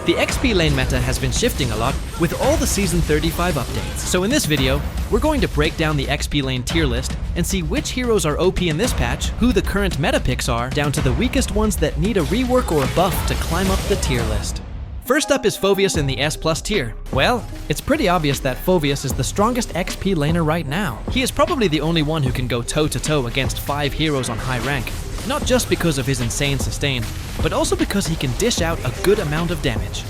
The XP lane meta has been shifting a lot with all the Season 35 updates. So in this video, we're going to break down the XP lane tier list and see which heroes are OP in this patch, who the current meta picks are, down to the weakest ones that need a rework or a buff to climb up the tier list. First up is Phoveus in the S+ tier. Well, it's pretty obvious that Phoveus is the strongest XP laner right now. He is probably the only one who can go toe-to-toe against 5 heroes on high rank. Not just because of his insane sustain, but also because he can dish out a good amount of damage.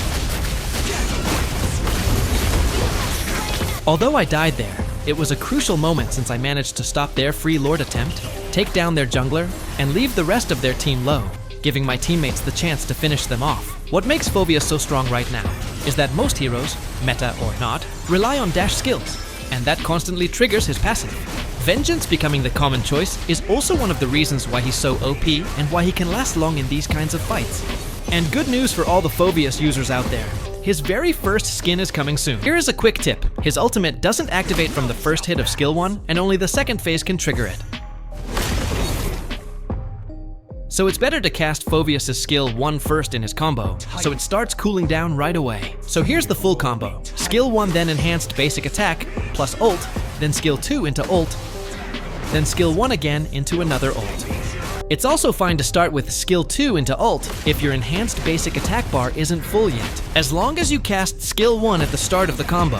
Although I died there, it was a crucial moment since I managed to stop their free lord attempt, take down their jungler, and leave the rest of their team low, giving my teammates the chance to finish them off. What makes Phoveus so strong right now is that most heroes, meta or not, rely on dash skills, and that constantly triggers his passive. Vengeance becoming the common choice is also one of the reasons why he's so OP and why he can last long in these kinds of fights. And good news for all the Phoveus users out there. His very first skin is coming soon. Here is a quick tip. His ultimate doesn't activate from the first hit of skill 1, and only the second phase can trigger it. So it's better to cast Phoveus' skill 1 first in his combo, so it starts cooling down right away. So here's the full combo. Skill 1 then enhanced basic attack, plus ult, then skill 2 into ult, then skill 1 again into another ult. It's also fine to start with skill 2 into ult if your enhanced basic attack bar isn't full yet, as long as you cast skill 1 at the start of the combo.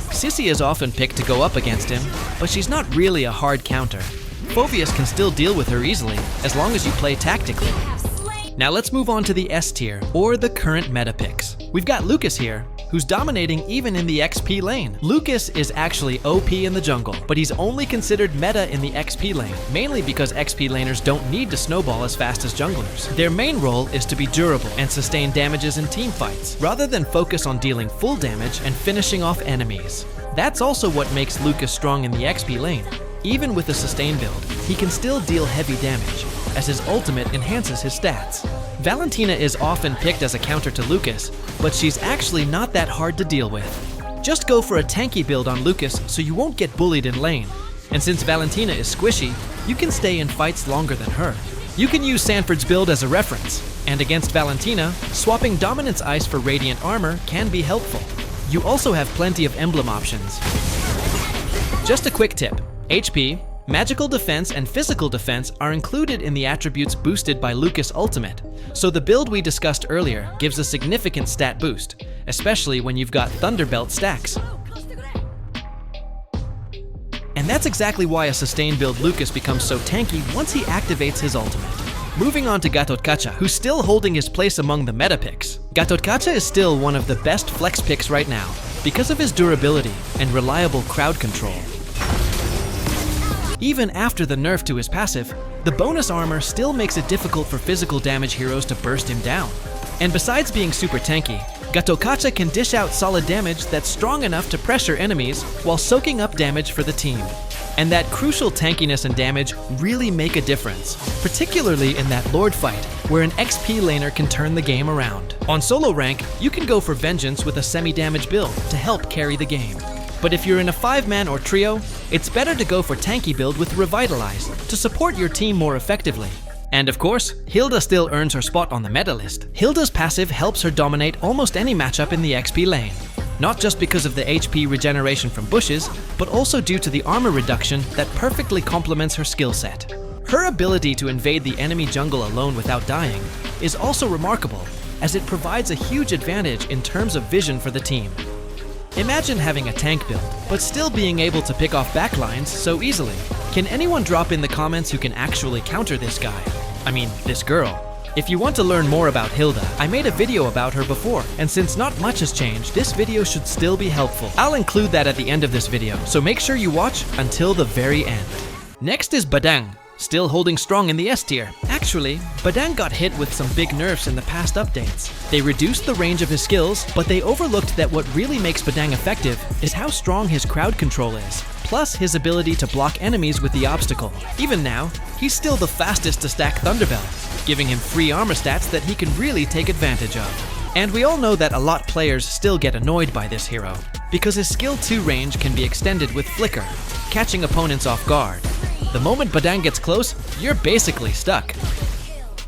Cici is often picked to go up against him, but she's not really a hard counter. Phoveus can still deal with her easily, as long as you play tactically. Now let's move on to the S tier, or the current meta picks. We've got Lukas here, who's dominating even in the XP lane. Lukas is actually OP in the jungle, but he's only considered meta in the XP lane, mainly because XP laners don't need to snowball as fast as junglers. Their main role is to be durable and sustain damages in team fights, rather than focus on dealing full damage and finishing off enemies. That's also what makes Lukas strong in the XP lane. Even with a sustain build, he can still deal heavy damage, as his ultimate enhances his stats. Valentina is often picked as a counter to Lukas, but she's actually not that hard to deal with. Just go for a tanky build on Lukas so you won't get bullied in lane. And since Valentina is squishy, you can stay in fights longer than her. You can use Sanford's build as a reference, and against Valentina, swapping Dominance Ice for Radiant Armor can be helpful. You also have plenty of emblem options. Just a quick tip. HP, magical defense, and physical defense are included in the attributes boosted by Lukas' ultimate, so the build we discussed earlier gives a significant stat boost, especially when you've got Thunderbelt stacks. And that's exactly why a sustain build Lukas becomes so tanky once he activates his ultimate. Moving on to Gatot, who's still holding his place among the meta picks. Gatot is still one of the best flex picks right now, because of his durability and reliable crowd control. Even after the nerf to his passive, the bonus armor still makes it difficult for physical damage heroes to burst him down. And besides being super tanky, Gatot can dish out solid damage that's strong enough to pressure enemies while soaking up damage for the team. And that crucial tankiness and damage really make a difference, particularly in that Lord fight, where an XP laner can turn the game around. On solo rank, you can go for Vengeance with a semi-damage build to help carry the game. But if you're in a 5-man or trio, it's better to go for tanky build with Revitalize to support your team more effectively. And of course, Hilda still earns her spot on the meta list. Hilda's passive helps her dominate almost any matchup in the XP lane. Not just because of the HP regeneration from bushes, but also due to the armor reduction that perfectly complements her skill set. Her ability to invade the enemy jungle alone without dying is also remarkable, as it provides a huge advantage in terms of vision for the team. Imagine having a tank build, but still being able to pick off backlines so easily. Can anyone drop in the comments who can actually counter this guy? I mean, this girl. If you want to learn more about Hilda, I made a video about her before, and since not much has changed, this video should still be helpful. I'll include that at the end of this video, so make sure you watch until the very end. Next is Badang, still holding strong in the S tier. Actually, Badang got hit with some big nerfs in the past updates. They reduced the range of his skills, but they overlooked that what really makes Badang effective is how strong his crowd control is, plus his ability to block enemies with the obstacle. Even now, he's still the fastest to stack Thunderbelt, giving him free armor stats that he can really take advantage of. And we all know that a lot players still get annoyed by this hero, because his skill 2 range can be extended with Flicker, catching opponents off guard. The moment Badang gets close, you're basically stuck.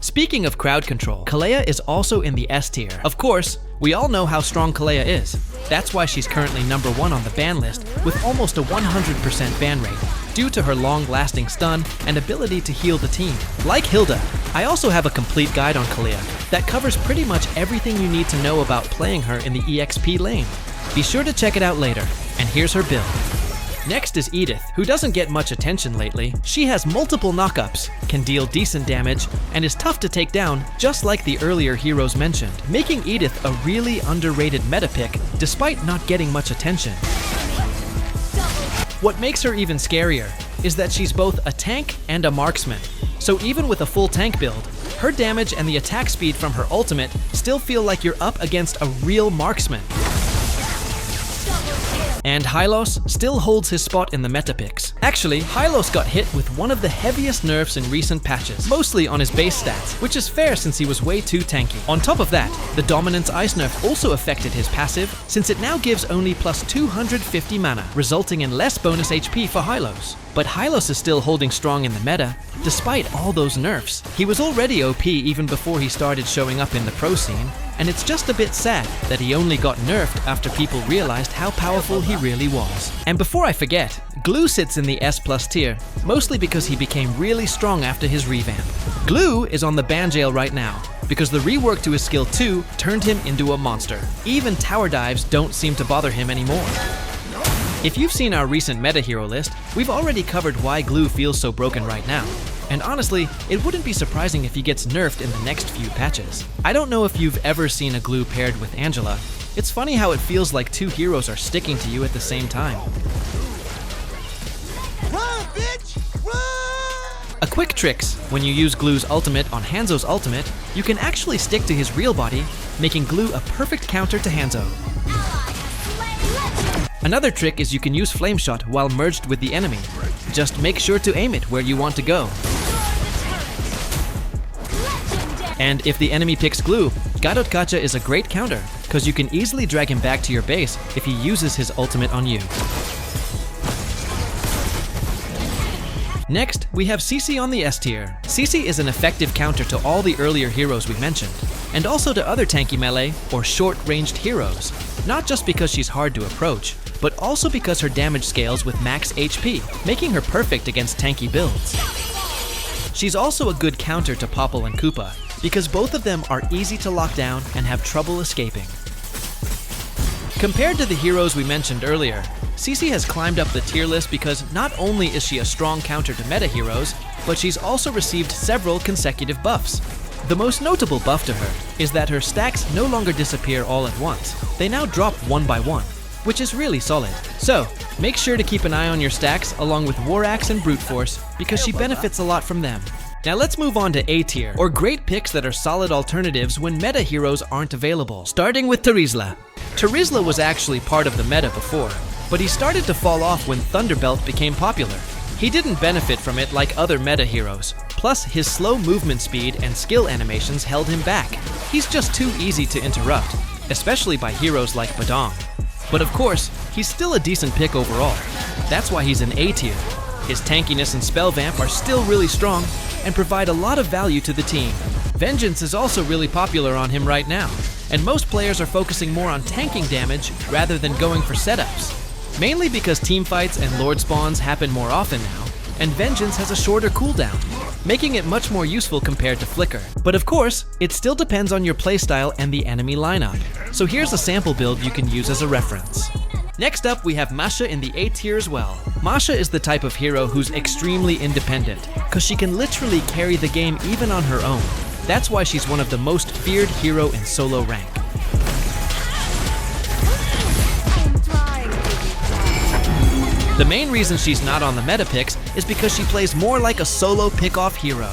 Speaking of crowd control, Kalea is also in the S tier. Of course, we all know how strong Kalea is. That's why she's currently #1 on the ban list with almost a 100% ban rate, due to her long-lasting stun and ability to heal the team. Like Hilda, I also have a complete guide on Kalea that covers pretty much everything you need to know about playing her in the EXP lane. Be sure to check it out later, and here's her build. Next is Edith, who doesn't get much attention lately. She has multiple knockups, can deal decent damage, and is tough to take down, just like the earlier heroes mentioned, making Edith a really underrated meta pick despite not getting much attention. What makes her even scarier is that she's both a tank and a marksman. So even with a full tank build, her damage and the attack speed from her ultimate still feel like you're up against a real marksman. And Hylos still holds his spot in the meta picks. Actually, Hylos got hit with one of the heaviest nerfs in recent patches, mostly on his base stats, which is fair since he was way too tanky. On top of that, the Dominance Ice nerf also affected his passive, since it now gives only plus 250 mana, resulting in less bonus HP for Hylos. But Hylos is still holding strong in the meta, despite all those nerfs. He was already OP even before he started showing up in the pro scene, and it's just a bit sad that he only got nerfed after people realized how powerful he really was. And before I forget, Gloo sits in the S+ tier, mostly because he became really strong after his revamp. Gloo is on the ban jail right now, because the rework to his skill 2 turned him into a monster. Even tower dives don't seem to bother him anymore. If you've seen our recent meta hero list, we've already covered why Gloo feels so broken right now. And honestly, it wouldn't be surprising if he gets nerfed in the next few patches. I don't know if you've ever seen a Gloo paired with Angela. It's funny how it feels like two heroes are sticking to you at the same time. Run, bitch! Run! A quick trick: when you use Gloo's ultimate on Hanzo's ultimate, you can actually stick to his real body, making Gloo a perfect counter to Hanzo. Another trick is you can use Flame Shot while merged with the enemy. Just make sure to aim it where you want to go. And if the enemy picks Gloo, Gatot is a great counter, because you can easily drag him back to your base if he uses his ultimate on you. Next, we have Cici on the S tier. Cici is an effective counter to all the earlier heroes we mentioned, and also to other tanky melee or short-ranged heroes. Not just because she's hard to approach, but also because her damage scales with max HP, making her perfect against tanky builds. She's also a good counter to Popple and Koopa, because both of them are easy to lock down and have trouble escaping. Compared to the heroes we mentioned earlier, Cici has climbed up the tier list because not only is she a strong counter to meta heroes, but she's also received several consecutive buffs. The most notable buff to her is that her stacks no longer disappear all at once. They now drop one by one, which is really solid. So, make sure to keep an eye on your stacks along with War Axe and Brute Force, because she benefits a lot from them. Now let's move on to A tier, or great picks that are solid alternatives when meta heroes aren't available. Starting with Terizla. Terizla was actually part of the meta before, but he started to fall off when Thunderbelt became popular. He didn't benefit from it like other meta heroes, plus his slow movement speed and skill animations held him back. He's just too easy to interrupt, especially by heroes like Badang. But of course, he's still a decent pick overall. That's why he's an A tier. His tankiness and spell vamp are still really strong and provide a lot of value to the team. Vengeance is also really popular on him right now, and most players are focusing more on tanking damage rather than going for setups. Mainly because teamfights and Lord spawns happen more often now, and Vengeance has a shorter cooldown, making it much more useful compared to Flicker. But of course, it still depends on your playstyle and the enemy lineup. So here's a sample build you can use as a reference. Next up, we have Masha in the A tier as well. Masha is the type of hero who's extremely independent, because she can literally carry the game even on her own. That's why she's one of the most feared hero in solo rank. The main reason she's not on the meta picks is because she plays more like a solo pick-off hero.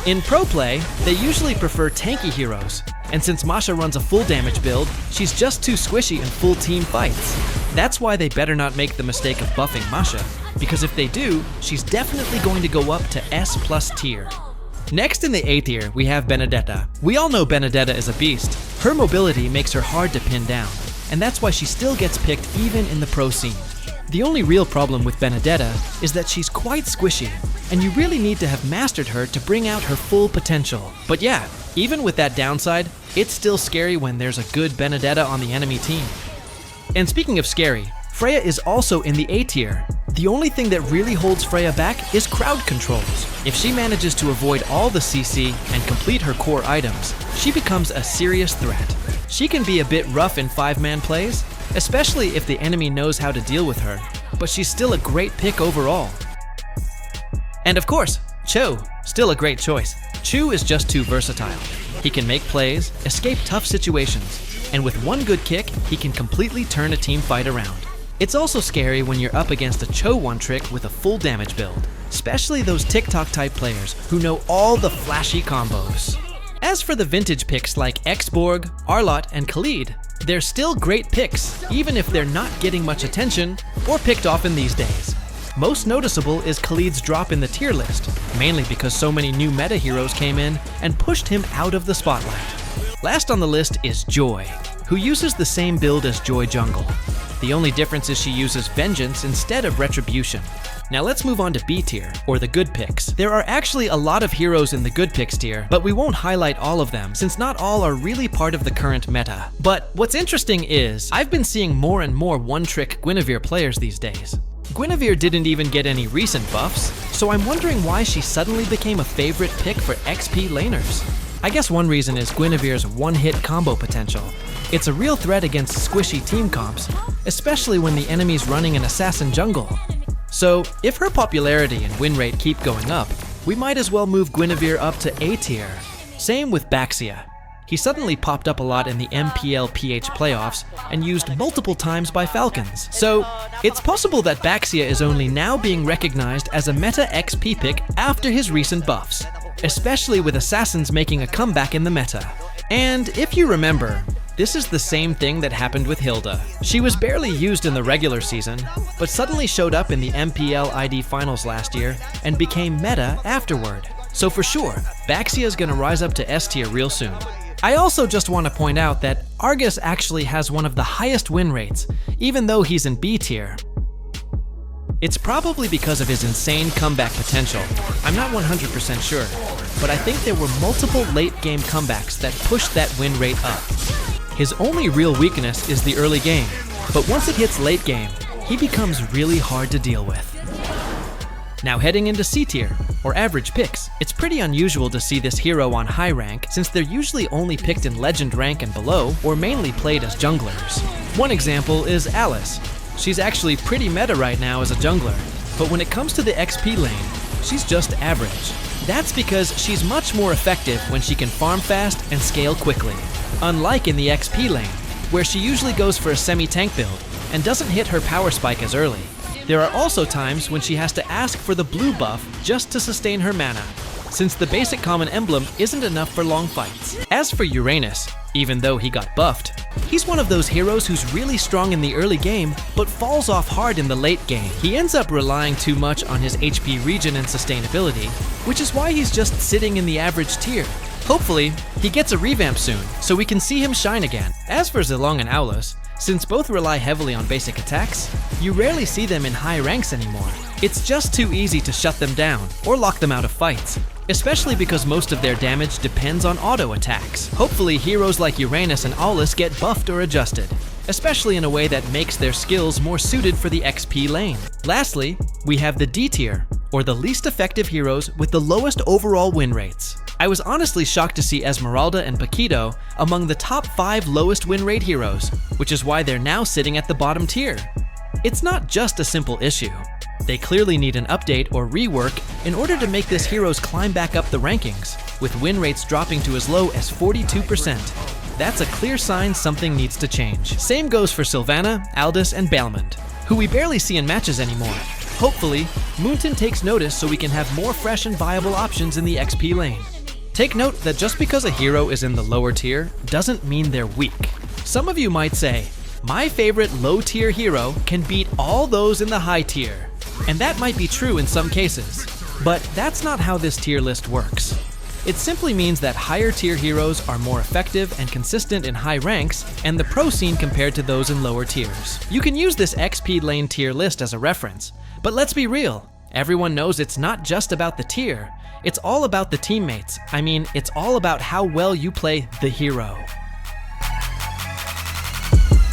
In pro play, they usually prefer tanky heroes, and since Masha runs a full damage build, she's just too squishy in full team fights. That's why they better not make the mistake of buffing Masha, because if they do, she's definitely going to go up to S+ tier. Next in the A tier, we have Benedetta. We all know Benedetta is a beast. Her mobility makes her hard to pin down, and that's why she still gets picked even in the pro scene. The only real problem with Benedetta is that she's quite squishy, and you really need to have mastered her to bring out her full potential. But yeah, even with that downside, it's still scary when there's a good Benedetta on the enemy team. And speaking of scary, Freya is also in the A tier. The only thing that really holds Freya back is crowd controls. If she manages to avoid all the CC and complete her core items, she becomes a serious threat. She can be a bit rough in 5-man plays, especially if the enemy knows how to deal with her, but she's still a great pick overall. And of course, Chou, still a great choice. Chou is just too versatile. He can make plays, escape tough situations, and with one good kick, he can completely turn a team fight around. It's also scary when you're up against a Chou one-trick with a full damage build, especially those TikTok-type players who know all the flashy combos. As for the vintage picks like X.Borg, Arlott, and Khaleed, they're still great picks, even if they're not getting much attention or picked often these days. Most noticeable is Khaleed's drop in the tier list, mainly because so many new meta heroes came in and pushed him out of the spotlight. Last on the list is Joy, who uses the same build as Joy Jungle. The only difference is she uses Vengeance instead of Retribution. Now let's move on to B tier, or the good picks. There are actually a lot of heroes in the good picks tier, but we won't highlight all of them since not all are really part of the current meta. But what's interesting is, I've been seeing more and more one-trick Guinevere players these days. Guinevere didn't even get any recent buffs, so I'm wondering why she suddenly became a favorite pick for XP laners. I guess one reason is Guinevere's one-hit combo potential. It's a real threat against squishy team comps, especially when the enemy's running an assassin jungle. So, if her popularity and win rate keep going up, we might as well move Guinevere up to A tier. Same with Baxia. He suddenly popped up a lot in the MPL-PH playoffs and used multiple times by Falcons. So, it's possible that Baxia is only now being recognized as a meta XP pick after his recent buffs, especially with assassins making a comeback in the meta. And if you remember, this is the same thing that happened with Hilda. She was barely used in the regular season, but suddenly showed up in the MPL ID finals last year and became meta afterward. So for sure, Baxia is gonna rise up to S tier real soon. I also just want to point out that Argus actually has one of the highest win rates, even though he's in B tier. It's probably because of his insane comeback potential. I'm not 100% sure, but I think there were multiple late game comebacks that pushed that win rate up. His only real weakness is the early game, but once it hits late game, he becomes really hard to deal with. Now heading into C tier, or average picks, it's pretty unusual to see this hero on high rank since they're usually only picked in legend rank and below, or mainly played as junglers. One example is Aulus. She's actually pretty meta right now as a jungler, but when it comes to the XP lane, she's just average. That's because she's much more effective when she can farm fast and scale quickly, unlike in the XP lane, where she usually goes for a semi-tank build and doesn't hit her power spike as early. There are also times when she has to ask for the blue buff just to sustain her mana, since the basic common emblem isn't enough for long fights. As for Uranus, even though he got buffed, he's one of those heroes who's really strong in the early game, but falls off hard in the late game. He ends up relying too much on his HP regen and sustainability, which is why he's just sitting in the average tier. Hopefully, he gets a revamp soon, so we can see him shine again. As for Zilong and Aulus, since both rely heavily on basic attacks, you rarely see them in high ranks anymore. It's just too easy to shut them down, or lock them out of fights, especially because most of their damage depends on auto attacks. Hopefully, heroes like Uranus and Aulus get buffed or adjusted, especially in a way that makes their skills more suited for the XP lane. Lastly, we have the D tier, or the least effective heroes with the lowest overall win rates. I was honestly shocked to see Esmeralda and Paquito among the top 5 lowest win rate heroes, which is why they're now sitting at the bottom tier. It's not just a simple issue. They clearly need an update or rework in order to make this heroes climb back up the rankings, with win rates dropping to as low as 42%. That's a clear sign something needs to change. Same goes for Sylvana, Aldous, and Balmond, who we barely see in matches anymore. Hopefully, Moonton takes notice so we can have more fresh and viable options in the XP lane. Take note that just because a hero is in the lower tier doesn't mean they're weak. Some of you might say, my favorite low tier hero can beat all those in the high tier. And that might be true in some cases, but that's not how this tier list works. It simply means that higher tier heroes are more effective and consistent in high ranks and the pro scene compared to those in lower tiers. You can use this XP lane tier list as a reference, but let's be real. Everyone knows it's not just about the tier, it's all about the teammates. I mean, it's all about how well you play the hero.